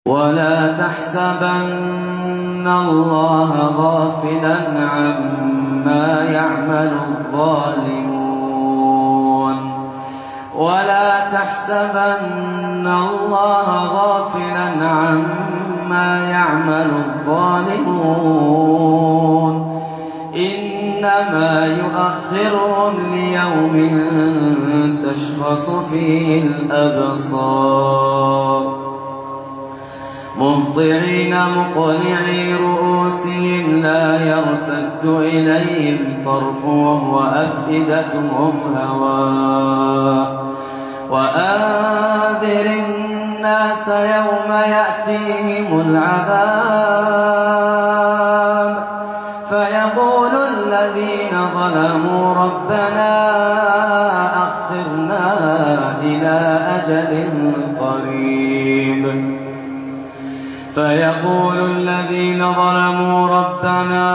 ولا تحسبن الله غافلا عما يعمل الظالمون ولا تحسبن الله غافلا عما يعمل الظالمون إنما يؤخرهم ليوم تشخص فيه الأبصار مهطعين مقنعي رؤوسهم لا يرتد إليهم طرفهم وأفئدتهم هواء وأنذر الناس يوم يأتيهم العذاب فيقول الذين ظلموا ربنا أخرنا إلى أجل قريب فيقول الذين ظلموا ربنا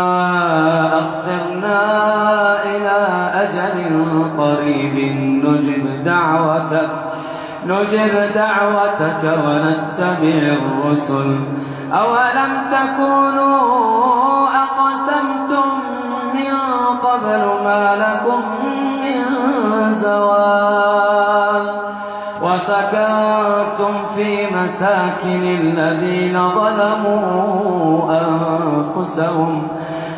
أخرنا إلى أجل قريب نجب دعوتك ونتبع الرسل أولم تكونوا أقسمتم من قبل ما لكم من زوال وسكنتم في مساكن الذين ظلموا أنفسهم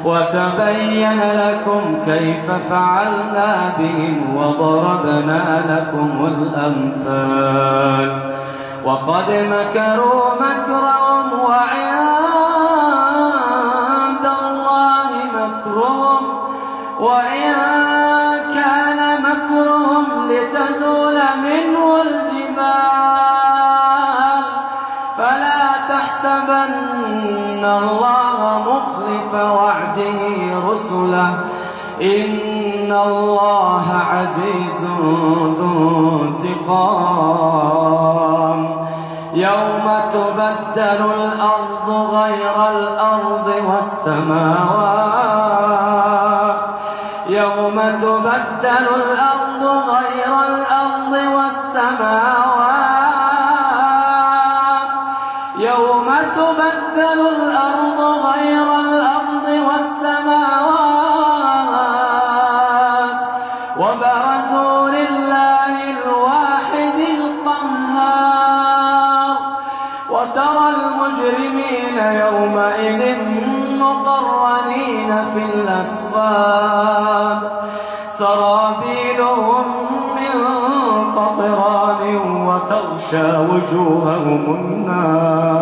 وتبين لكم كيف فعلنا بهم وضربنا لكم الأمثال وقد مكروا مكرهم وعند الله مكرهم وإن كان مكرهم لتزول منه الجبال فلا تحسبن الله مخلف وعده رسله إن الله عزيز ذو انتقام يوم تبدل الأرض غير الأرض والسماوات يوم تبدل الأرض غير الأرض والسماوات يوم تبدل الأرض غير الأرض والسماوات وبرزوا لله الواحد القهار وترى المجرمين يومئذ مقرنين في الأصفاد سرابيلهم من قطران وتغشى وجوههم النار